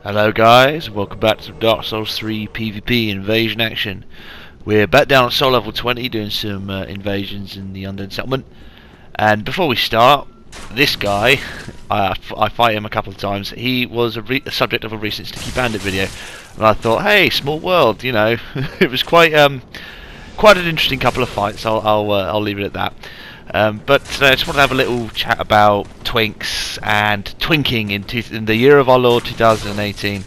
Hello guys, welcome back to Dark Souls 3 PvP invasion action. We're back down at soul level 20 doing some invasions in the Undead Settlement. And before we start, this guy, I fight him a couple of times. He was a subject of a recent Stinky Bandit video. And I thought, hey, small world, you know. It was quite an interesting couple of fights, I'll leave it at that. But I just want to have a little chat about Twinks and Twinking in the year of our Lord 2018.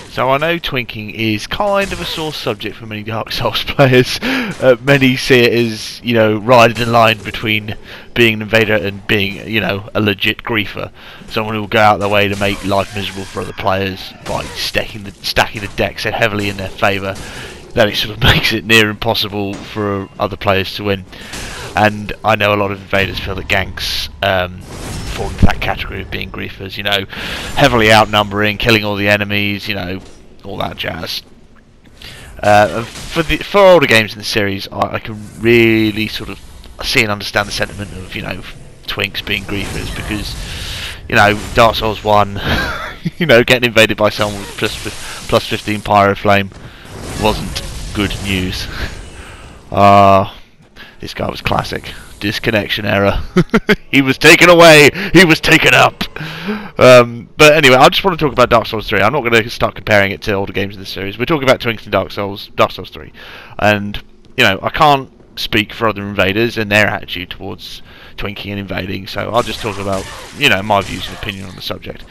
So I know Twinking is kind of a sore subject for many Dark Souls players. Many see it as, you know, riding the line between being an invader and being, you know, a legit griefer. Someone who will go out their way to make life miserable for other players by stacking the deck so heavily in their favour that it sort of makes it near impossible for other players to win. And I know a lot of invaders feel that ganks fall into that category of being griefers, you know, heavily killing all the enemies, you know, all that jazz. For older games in the series, I can really sort of see and understand the sentiment of, you know, Twinks being griefers, because, you know, Dark Souls 1, you know, getting invaded by someone with plus 15 pyro flame wasn't good news. This guy was classic. Disconnection error. He was taken away. He was taken up. But anyway, I just want to talk about Dark Souls 3. I'm not going to start comparing it to older games in the series. We're talking about Twinks and Dark Souls 3. And, you know, I can't speak for other invaders and their attitude towards Twinking and invading, so I'll just talk about, you know, my views and opinion on the subject.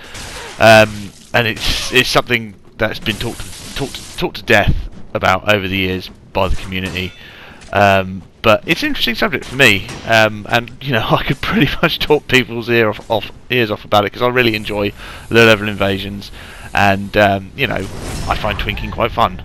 And it's something that's been talked to death about over the years by the community, but it's an interesting subject for me, and you know, I could pretty much talk people's ears off about it, because I really enjoy low level invasions, and you know, I find Twinking quite fun.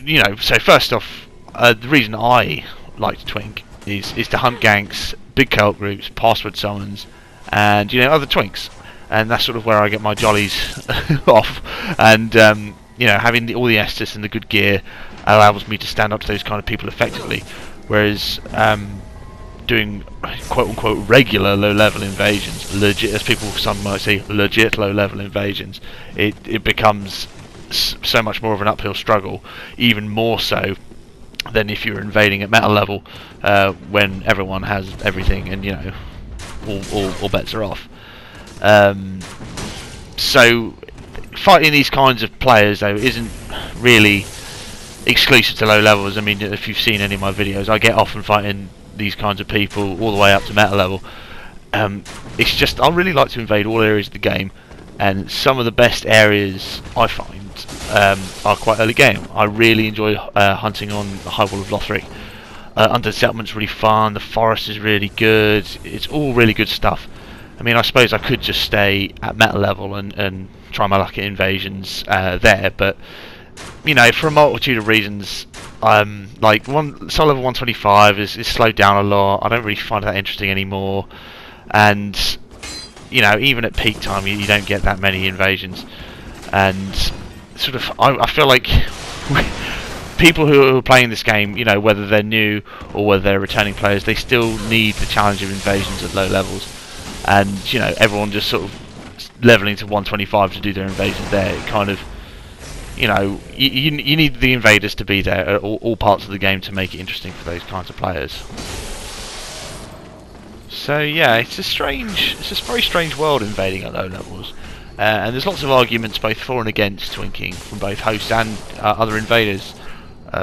You know, so first off, the reason I like to Twink is to hunt ganks, big cult groups, password summons, and, you know, other Twinks. And that's sort of where I get my jollies off. And you know, having all the Estus and the good gear allows me to stand up to those kind of people effectively. Whereas doing quote-unquote regular low-level invasions, legit, as some might say, legit low-level invasions, it becomes so much more of an uphill struggle, even more so than if you're invading at meta level, when everyone has everything and, you know, all bets are off. So fighting these kinds of players, though, isn't really exclusive to low levels. I mean, if you've seen any of my videos, I get often fighting these kinds of people all the way up to meta level. It's just, I really like to invade all areas of the game, and some of the best areas I find are quite early game. I really enjoy hunting on the High Wall of Lothric. Undead Settlement's really fun, the forest is really good, it's all really good stuff. I mean, I suppose I could just stay at meta level and try my luck at invasions there, but, you know, for a multitude of reasons, like soul level 125 is slowed down a lot. I don't really find that interesting anymore, and, you know, even at peak time, you don't get that many invasions, and sort of, I feel like people who are playing this game, you know, whether they're new or whether they're returning players, they still need the challenge of invasions at low levels. And, you know, everyone just sort of leveling to 125 to do their invasions there, it kind of, you know, you need the invaders to be there at all parts of the game to make it interesting for those kinds of players. So yeah, it's a very strange world, invading at low levels, and there's lots of arguments both for and against Twinking from both hosts and other invaders,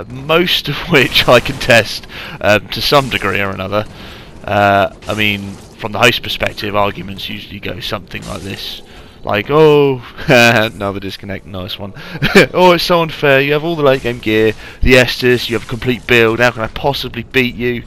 most of which I contest to some degree or another. I mean, from the host perspective, arguments usually go something like this, like, oh, another disconnect, nice one. Oh, it's so unfair, you have all the late game gear, the Estus, you have a complete build, how can I possibly beat you?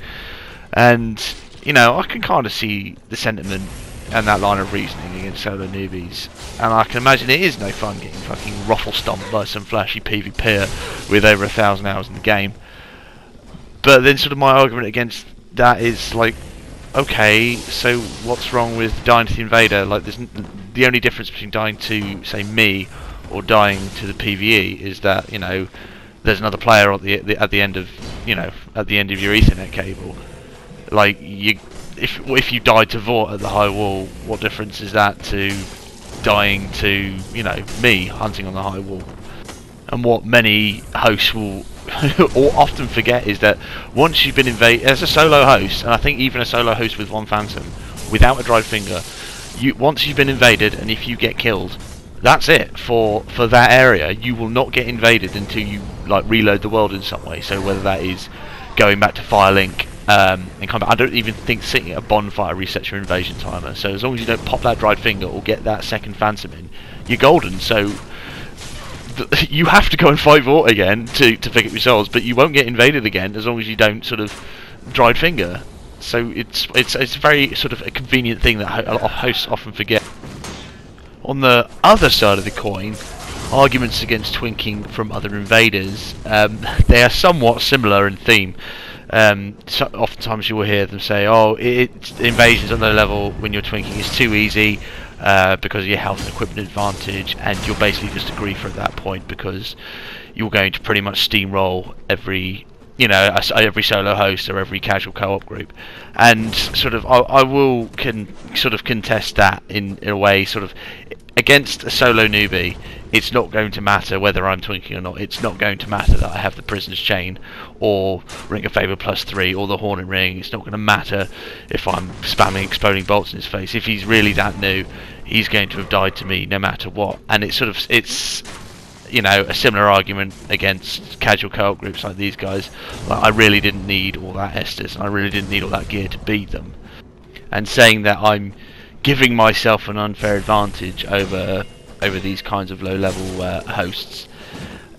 And, you know, I can kind of see the sentiment and that line of reasoning against solo newbies, and I can imagine it is no fun getting fucking ruffle stomped by some flashy PvPer with over 1,000 hours in the game. But then sort of my argument against that is, like, okay, so what's wrong with dying to the invader? Like, the only difference between dying to, say, me or dying to the PvE is that, you know, there's another player at the end of, you know, at the end of your Ethernet cable. Like, if you died to Vort at the high wall, what difference is that to dying to, you know, me hunting on the high wall? And what many hosts will or often forget is that once you've been invaded as a solo host, and I think even a solo host with one phantom without a dried finger, once you've been invaded, and if you get killed, that's it for that area. You will not get invaded until you like reload the world in some way. So whether that is going back to Firelink and come back, I don't even think sitting at a bonfire resets your invasion timer. So as long as you don't pop that dried finger or get that second phantom in, you're golden. So you have to go and fight Vort again to pick up your souls, but you won't get invaded again as long as you don't sort of dried finger. So it's very sort of a convenient thing that a lot of hosts often forget. On the other side of the coin, arguments against twinking from other invaders, they are somewhat similar in theme. So oftentimes you will hear them say, "Oh, invasions on low level when you're twinking is too easy because of your health and equipment advantage, and you're basically just a griefer at that point because you're going to pretty much steamroll every." You know, every solo host or every casual co-op group, and sort of I will sort of contest that in a way. Sort of against a solo newbie, it's not going to matter whether I'm twinking or not. It's not going to matter that I have the Prisoner's Chain or Ring of Favour +3 or the Hornet Ring. It's not going to matter if I'm spamming exploding bolts in his face. If he's really that new, he's going to have died to me no matter what. And it's you know, a similar argument against casual co-op groups like these guys. Like, I really didn't need all that Estus, and I really didn't need all that gear to beat them. And saying that I'm giving myself an unfair advantage over these kinds of low-level hosts,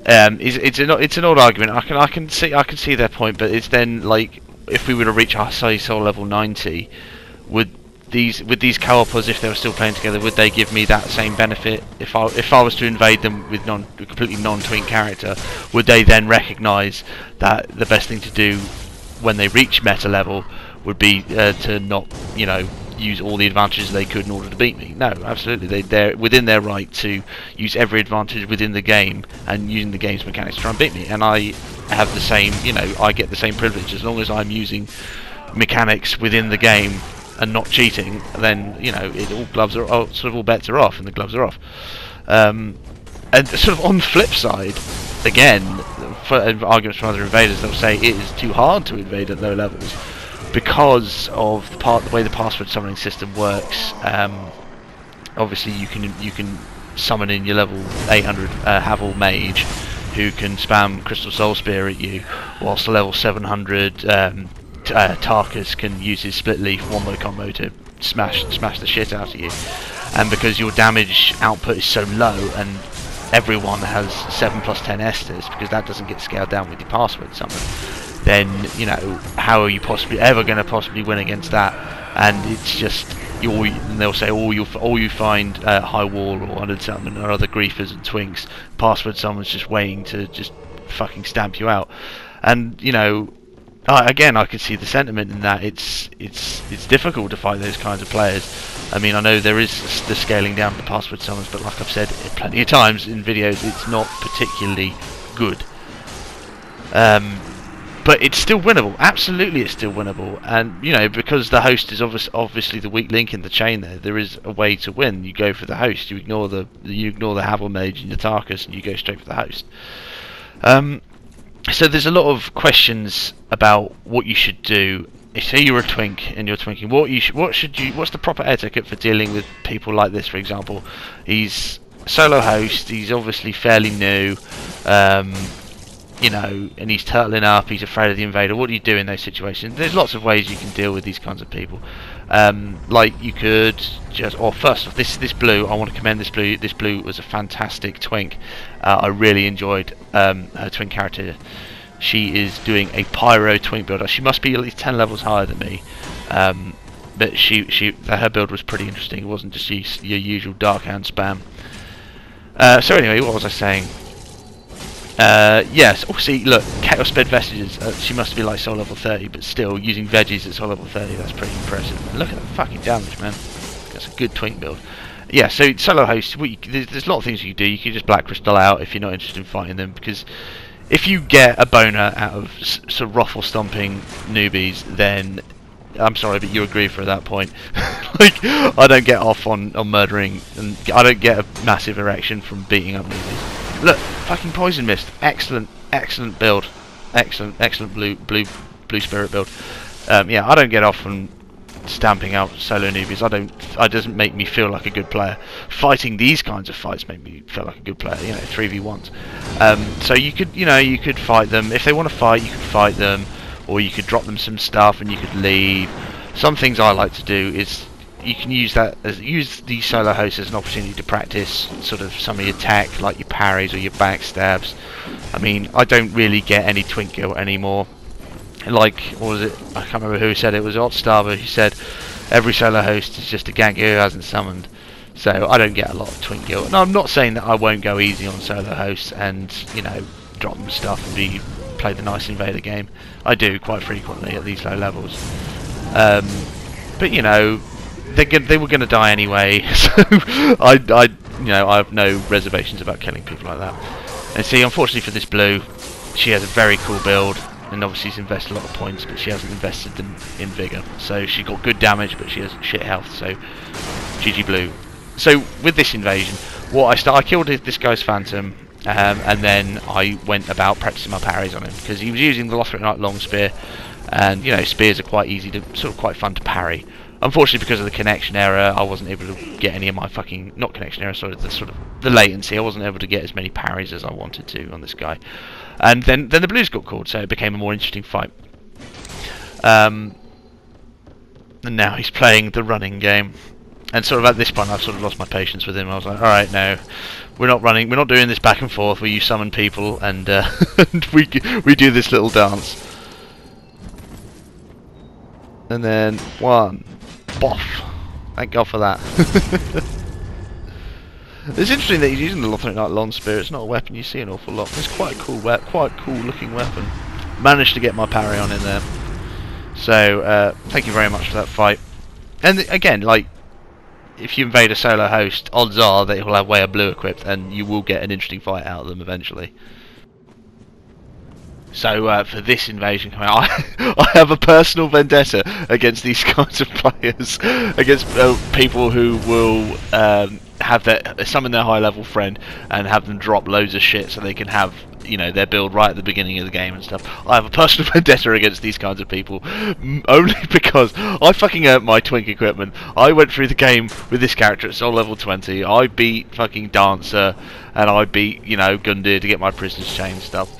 it's an old argument. I can see their point, but it's then like if we were to reach our soul level 90, would these co-opers, if they were still playing together, would they give me that same benefit? If I was to invade them with a completely non-twink character, would they then recognise that the best thing to do when they reach meta level would be to not, you know, use all the advantages they could in order to beat me? No, absolutely. They're within their right to use every advantage within the game and using the game's mechanics to try and beat me. And I have the same, you know, I get the same privilege as long as I'm using mechanics within the game and not cheating. Then, you know, all bets are off, and the gloves are off. And sort of on the flip side, again, for arguments from other invaders, they'll say it is too hard to invade at low levels because of the way the password summoning system works. Obviously, you can summon in your level 800 Havel Mage, who can spam Crystal Soul Spear at you, whilst the level 700 Tarkus can use his split leaf wombo combo to smash the shit out of you. And because your damage output is so low, and everyone has 7+10 Estus, because that doesn't get scaled down with your password summon, then, you know, how are you ever going to possibly win against that? And it's just and they'll say all you find high wall or under summon or other griefers and twinks. Password summon's just waiting to just fucking stamp you out. And, you know, again, I can see the sentiment in that. It's difficult to fight those kinds of players. I mean, I know there is the scaling down the password summons, but like I've said plenty of times in videos, it's not particularly good. But it's still winnable. Absolutely, it's still winnable. And, you know, because the host is obviously the weak link in the chain there is a way to win. You go for the host. You ignore the Havel Mage and the Tarkus, and you go straight for the host. So there's a lot of questions about what you should do. Say you're a twink and you're twinking. What's the proper etiquette for dealing with people like this? For example, he's a solo host. He's obviously fairly new, you know, and he's turtling up. He's afraid of the invader. What do you do in those situations? There's lots of ways you can deal with these kinds of people. Like you could just, first off, this blue. I want to commend this blue. This blue was a fantastic twink. I really enjoyed her twink character. She is doing a pyro twink build. She must be at least 10 levels higher than me. But her build was pretty interesting. It wasn't just your usual dark hand spam. So anyway, what was I saying? Yes. Oh, see, look, Chaos Bed Vestiges. She must be like soul level 30, but still using veggies at soul level 30. That's pretty impressive. And look at that fucking damage, man. That's a good twink build. Yeah. So solo host. There's a lot of things you can do. You can just Black Crystal out if you're not interested in fighting them, because if you get a boner out of sort of ruffle stomping newbies, then I'm sorry, but you agree for that point. Like, I don't get off on murdering, and I don't get a massive erection from beating up newbies. Look, fucking poison mist, excellent build, excellent blue spirit build. Yeah, I don't get off on stamping out solo newbies. It doesn't make me feel like a good player. Fighting these kinds of fights make me feel like a good player. 3v1s. So you could fight them if they want to fight. You could fight them, or you could drop them some stuff and you could leave. Some things I like to do is you can use these solo hosts as an opportunity to practice sort of some of your tech, like your parries or your backstabs. I mean, I don't really get any Twink guilt anymore. Like, what was it? I can't remember who said it. It was Otstarver who said every solo host is just a ganker who hasn't summoned. So I don't get a lot of Twink guilt. And I'm not saying that I won't go easy on solo hosts and drop them stuff and play the nice invader game. I do quite frequently at these low levels. But they were going to die anyway. So I have no reservations about killing people like that. And see, unfortunately for this blue, she has a very cool build. And obviously she's invested a lot of points, but she hasn't invested them in Vigour. So she got good damage, but she has shit health, so GG Blue. So with this invasion, I killed this guy's Phantom, and then I went about practicing my parries on him, because he was using the Lothric Knight long spear, and spears are quite easy to, sort of quite fun to parry. Unfortunately, because of the connection error, I wasn't able to get any of my not connection error, sorry, the latency. I wasn't able to get as many parries as I wanted to on this guy. And then the blues got called, so it became a more interesting fight. And now he's playing the running game. And sort of at this point, I've sort of lost my patience with him. I was like, all right, no, we're not running. We're not doing this back and forth where you summon people and, and we do this little dance. And then one, boff. Thank God for that. It's interesting that he's using the Lothric Knight long spear. It's not a weapon you see an awful lot. It's quite a cool, quite cool looking weapon. Managed to get my parry on in there. So thank you very much for that fight. And again, like, if you invade a solo host, odds are that he'll have way of blue equipped, and you will get an interesting fight out of them eventually. So for this invasion coming out, I have a personal vendetta against these kinds of players, against people who will summon their high level friend and have them drop loads of shit so they can have their build right at the beginning of the game and stuff. I have a personal vendetta against these kinds of people, only because I fucking earned my Twink equipment. I went through the game with this character at soul level 20. I beat fucking Dancer, and I beat Gundyr to get my Prisoner's Chain stuff.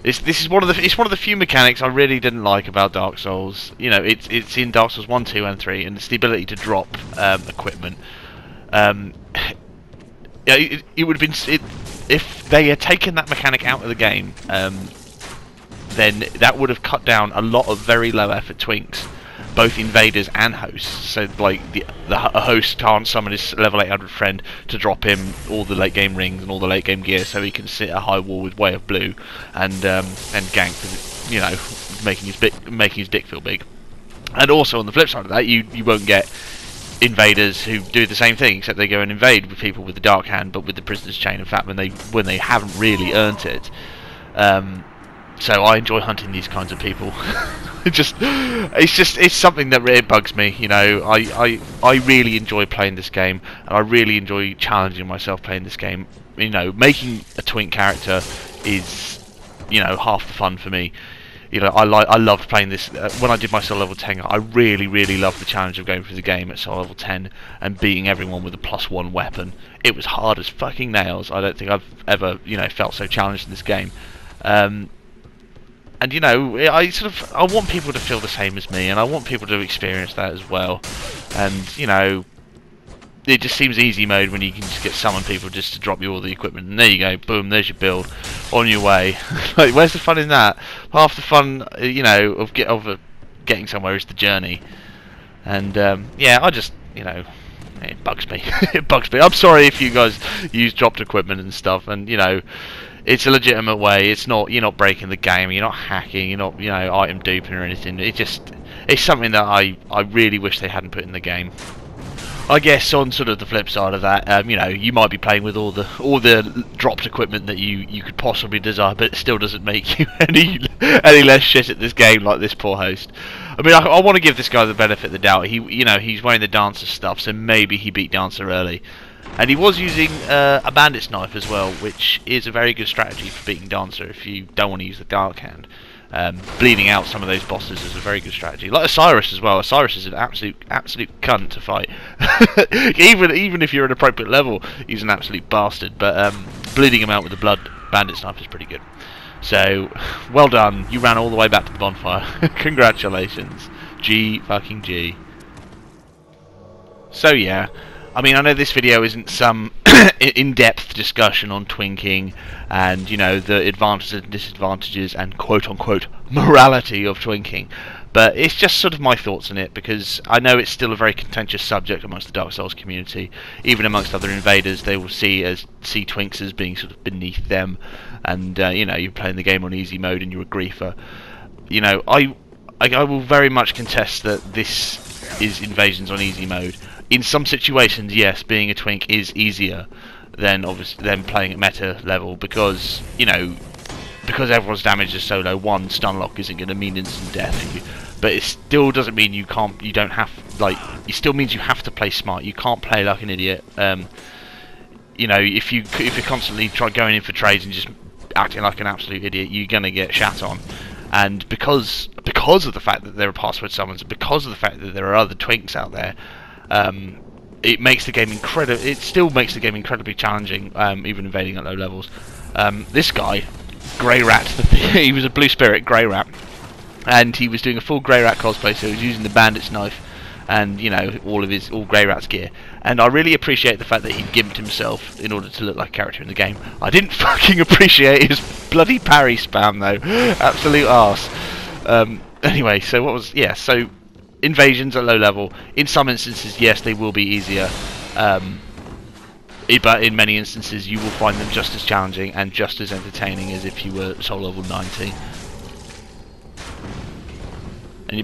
This is one of the few mechanics I really didn't like about Dark Souls. It's in Dark Souls 1, 2, and 3, and it's the ability to drop equipment. It would have been if they had taken that mechanic out of the game, then that would have cut down a lot of very low effort Twinks, both invaders and hosts. So like a host can't summon his level 800 friend to drop him all the late game rings and all the late game gear, so he can sit at a high wall with Way of Blue and gank, making his dick feel big. And also on the flip side of that, you won't get invaders who do the same thing, except they go and invade with people with the Dark Hand, but with the Prisoner's Chain. In fact, when they haven't really earned it. So I enjoy hunting these kinds of people. It's something that really bugs me. I really enjoy playing this game, and I really enjoy challenging myself playing this game. Making a Twink character is half the fun for me. I loved playing this. When I did my soul level 10, I really loved the challenge of going through the game at soul level 10 and beating everyone with a +1 weapon. It was hard as fucking nails. I don't think I've ever felt so challenged in this game. And I want people to feel the same as me, and I want people to experience that as well. And it just seems easy mode when you can just get summon people just to drop you all the equipment, and there you go, boom, there's your build, on your way. Like, where's the fun in that? Half the fun, of getting somewhere is the journey. And yeah, I just, it bugs me. It bugs me. I'm sorry if you guys use dropped equipment and stuff, and it's a legitimate way. It's not, you're not breaking the game, you're not hacking, you're not item duping or anything. It's something that I really wish they hadn't put in the game. I guess on sort of the flip side of that, you might be playing with all the dropped equipment that you could possibly desire, but it still doesn't make you any less shit at this game like this poor host. I mean, I want to give this guy the benefit of the doubt. He's wearing the Dancer stuff, so maybe he beat Dancer early. And he was using a Bandit's Knife as well, which is a very good strategy for beating Dancer if you don't want to use the Dark Hand. Bleeding out some of those bosses is a very good strategy. Like Osiris as well. Osiris is an absolute cunt to fight. even if you're at an appropriate level, he's an absolute bastard. But bleeding him out with the Blood Bandit's Knife is pretty good. So, well done. You ran all the way back to the bonfire. Congratulations. G fucking G. So yeah. I mean, I know this video isn't some in-depth discussion on twinking and, you know, the advantages and disadvantages and quote-unquote morality of twinking, but it's just sort of my thoughts on it, because I know it's still a very contentious subject amongst the Dark Souls community. Even amongst other invaders, they will see twinks as being sort of beneath them, and, you know, you're playing the game on easy mode and you're a griefer. You know, I will very much contest that this is invasions on easy mode. In some situations, yes, being a twink is easier than playing at meta level, because, you know, because everyone's damage is so low, one stun lock isn't going to mean instant death. But it still doesn't mean it still means you have to play smart. You can't play like an idiot. You know, if you're constantly going in for trades and just acting like an absolute idiot, you're going to get shat on. And because of the fact that there are password summons, because of the fact that there are other twinks out there, it makes the game it still makes the game incredibly challenging, even invading at low levels. This guy, Grey Rat, he was a Blue Spirit Grey Rat, and he was doing a full Grey Rat cosplay, so he was using the Bandit's Knife and, you know, all Grey Rat's gear. And I really appreciate the fact that he gimped himself in order to look like a character in the game. I didn't fucking appreciate his bloody parry spam though. Absolute arse. Anyway, so so invasions at low level, in some instances, yes, they will be easier, but in many instances you will find them just as challenging and just as entertaining as if you were soul level 90.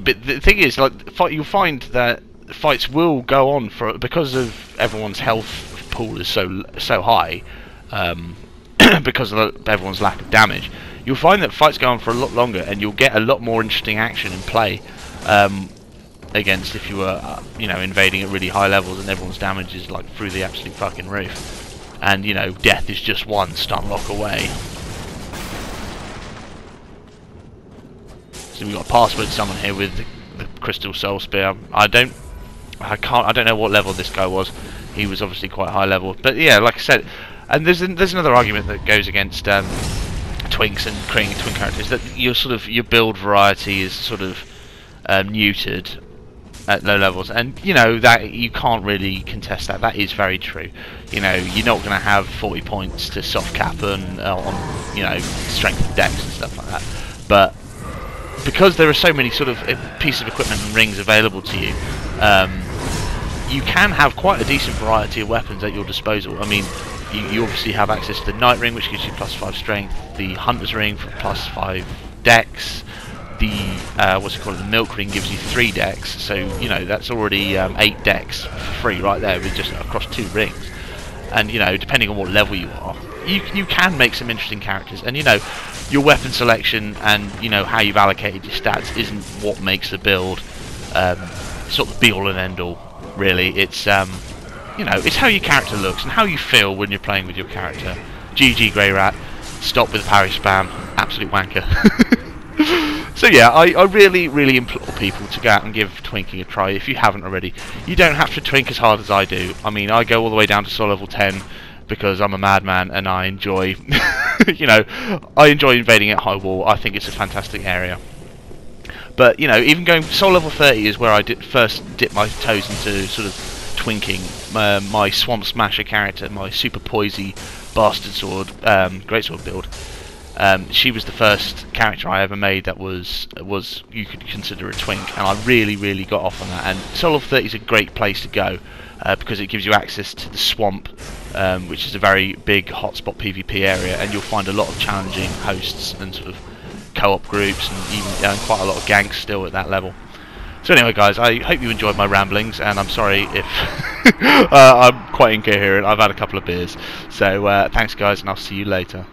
But the thing is, like, you'll find that fights will go on because of everyone's health pool is so high, because of everyone's lack of damage. You'll find that fights go on for a lot longer, and you'll get a lot more interesting action in play. Against if you were, you know, invading at really high levels and everyone's damage is like through the absolute fucking roof, and, you know, death is just one stun lock away. So we've got a password summon here with the Crystal Soul Spear. I don't know what level this guy was. He was obviously quite high level, but yeah, like I said, and there's another argument that goes against twinks and creating twin characters, that your build variety is sort of neutered at low levels, and, you know, that you can't really contest that. That is very true. You know, you're not going to have 40 points to soft cap on, you know, strength of decks and stuff like that. But because there are so many sort of pieces of equipment and rings available to you, you can have quite a decent variety of weapons at your disposal. I mean, you obviously have access to the Knight Ring, which gives you +5 strength, the Hunter's Ring for +5 dex, the the Milk Ring gives you 3 dex, so, you know, that's already 8 dex for free right there, with just across 2 rings. And, you know, depending on what level you are, you can make some interesting characters. And, you know, your weapon selection and, you know, how you've allocated your stats isn't what makes the build sort of be all and end all, really. It's you know, it's how your character looks and how you feel when you're playing with your character. GG Grey Rat, stop with parry spam, absolute wanker. So yeah, I really implore people to go out and give twinking a try if you haven't already. You don't have to twink as hard as I do. I mean, I go all the way down to soul level 10 because I'm a madman and I enjoy, you know, I enjoy invading at high wall. I think it's a fantastic area. But, you know, even going soul level 30 is where I first dipped my toes into sort of twinking. My Swamp Smasher character, my Super Poisy Bastard Sword, Greatsword build. She was the first character I ever made that was you could consider a twink, and I really got off on that. And Soul level 30 is a great place to go because it gives you access to the swamp, which is a very big hotspot PvP area, and you'll find a lot of challenging hosts and sort of co-op groups, and even quite a lot of ganks still at that level. So anyway, guys, I hope you enjoyed my ramblings, and I'm sorry if I'm quite incoherent. I've had a couple of beers. So thanks, guys, and I'll see you later.